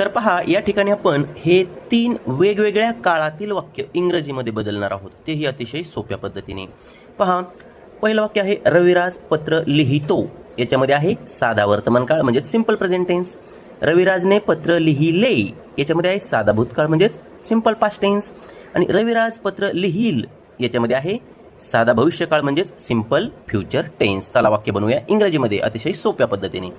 तर पहा या ठिकाणी आपण हे 3 वेगवेगळ्या काळातील वाक्य इंग्रजीमध्ये बदलणार आहोत, तेही अतिशय सोप्या पद्धतीने. पहा, पहिलं वाक्य आहे रविराज पत्र लिहितो. याच्यामध्ये आहे साधा वर्तमान काळ म्हणजेच सिंपल प्रेझेंट टेन्स. रविराजने पत्र लिहिले याच्यामध्ये आहे साधा भूतकाळ म्हणजेच सिंपल पास्ट टेन्स. आणि रविराज पत्र लिहिल याच्यामध्ये आहे साधा भविष्यकाळ म्हणजेच सिंपल फ्युचर टेन्स. चला वाक्य बनवूया इंग्रजीमध्ये अतिशय सोप्या पद्धतीने.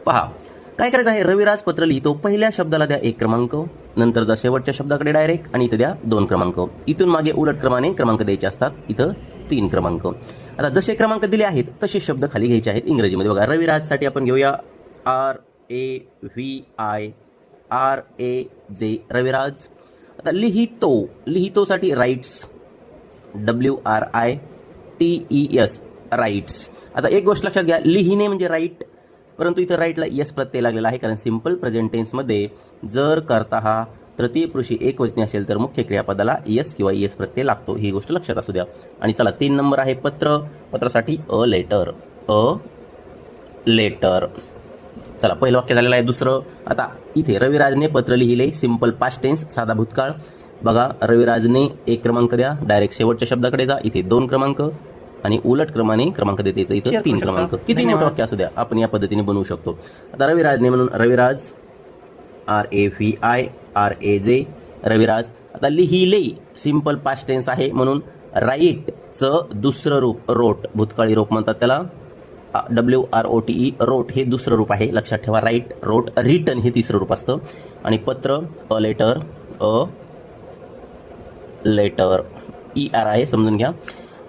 पहा काय करायचं आहे, रविराज पत्र लिहितो. पहिल्या शब्दाला द्या 1 क्रमांक, नंतर जा शेवटच्या शब्दाकडे डायरेक्ट आणि इथं द्या 2 क्रमांक. इथून मागे उलट क्रमाने क्रमांक द्यायचे असतात, इथं 3 क्रमांक. आता जसे क्रमांक दिले आहेत तसे शब्द खाली घ्यायचे आहेत इंग्रजीमध्ये. बघा रविराजसाठी आपण घेऊया RAVIRAJ रविराज. आता लिहितो, लिहितोसाठी राईट्स WRITES राईट्स. आता एक गोष्ट लक्षात घ्या, लिहिणे म्हणजे राईट, परंतु इथं राईटला यस प्रत्यय लागलेला आहे, कारण सिंपल प्रेझेंट टेन्समध्ये जर करता हा तृतीय पुरुषी एकवचनी असेल तर मुख्य क्रियापदाला यस किंवा यस प्रत्यय लागतो, ही गोष्ट लक्षात असू द्या. आणि चला 3 नंबर आहे पत्र. पत्रासाठी अ लेटर. चला पहिलं वाक्य झालेलं आहे. दुसरं, आता इथे रविराजने पत्र लिहिले सिंपल पास्ट टेन्स साधा भूतकाळ. बघा रविराजने 1 क्रमांक द्या, डायरेक्ट शेवटच्या शब्दाकडे जा, इथे 2 क्रमांक आणि उलट क्रमाने क्रमांक देते इथं 3 क्रमांक. किती मोठं वाक्य असू द्या आपण या पद्धतीने बनवू शकतो. आता रविराजने म्हणून रविराज RAVIRAJ रविराज. आता लिहिले सिंपल पास्ट टेन्स आहे म्हणून राईटचं दुसरं रूप रोट, भूतकाळी रूप म्हणतात त्याला, WROTE रोट हे दुसरं रूप आहे, लक्षात ठेवा. राईट, रोट, रिटन हे तिसरं रूप असतं. आणि पत्र अ लेटर ER आहे, समजून घ्या.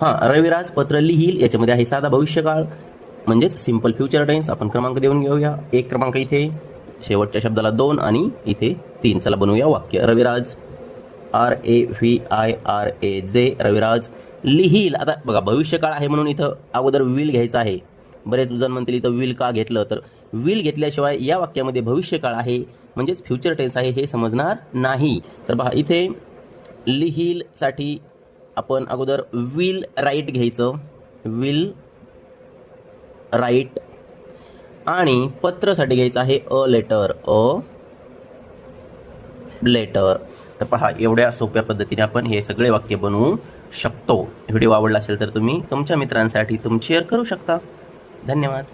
हां, रविराज पत्र लिहिल याच्यामध्ये आहे साधा भविष्यकाळ म्हणजेच सिंपल फ्युचर टेन्स. आपण क्रमांक देऊन घेऊया, 1 क्रमांक इथे, शेवटच्या शब्दाला 2 आणि इथे 3. चला बनवूया वाक्य. रविराज RAVIRAJ रविराज लिहिल. आता बघा भविष्यकाळ आहे म्हणून इथं अगोदर विल घ्यायचं आहे. बरेच जण म्हणतील इथं विल का घेतलं, तर विल घेतल्याशिवाय या वाक्यामध्ये भविष्यकाळ आहे म्हणजेच फ्युचर टेन्स आहे हे समजणार नाही. तर बघा इथे लिहिलसाठी आपण अगोदर विल राईट घ्यायचं, विल राईट. आणि पत्रसाठी घ्यायचं आहे अ लेटर तर पहा एवढ्या सोप्या पद्धतीने आपण हे सगळे वाक्य बनवू शकतो. व्हिडिओ आवडला असेल तर तुम्ही तुमच्या मित्रांसाठी शेअर करू शकता. धन्यवाद.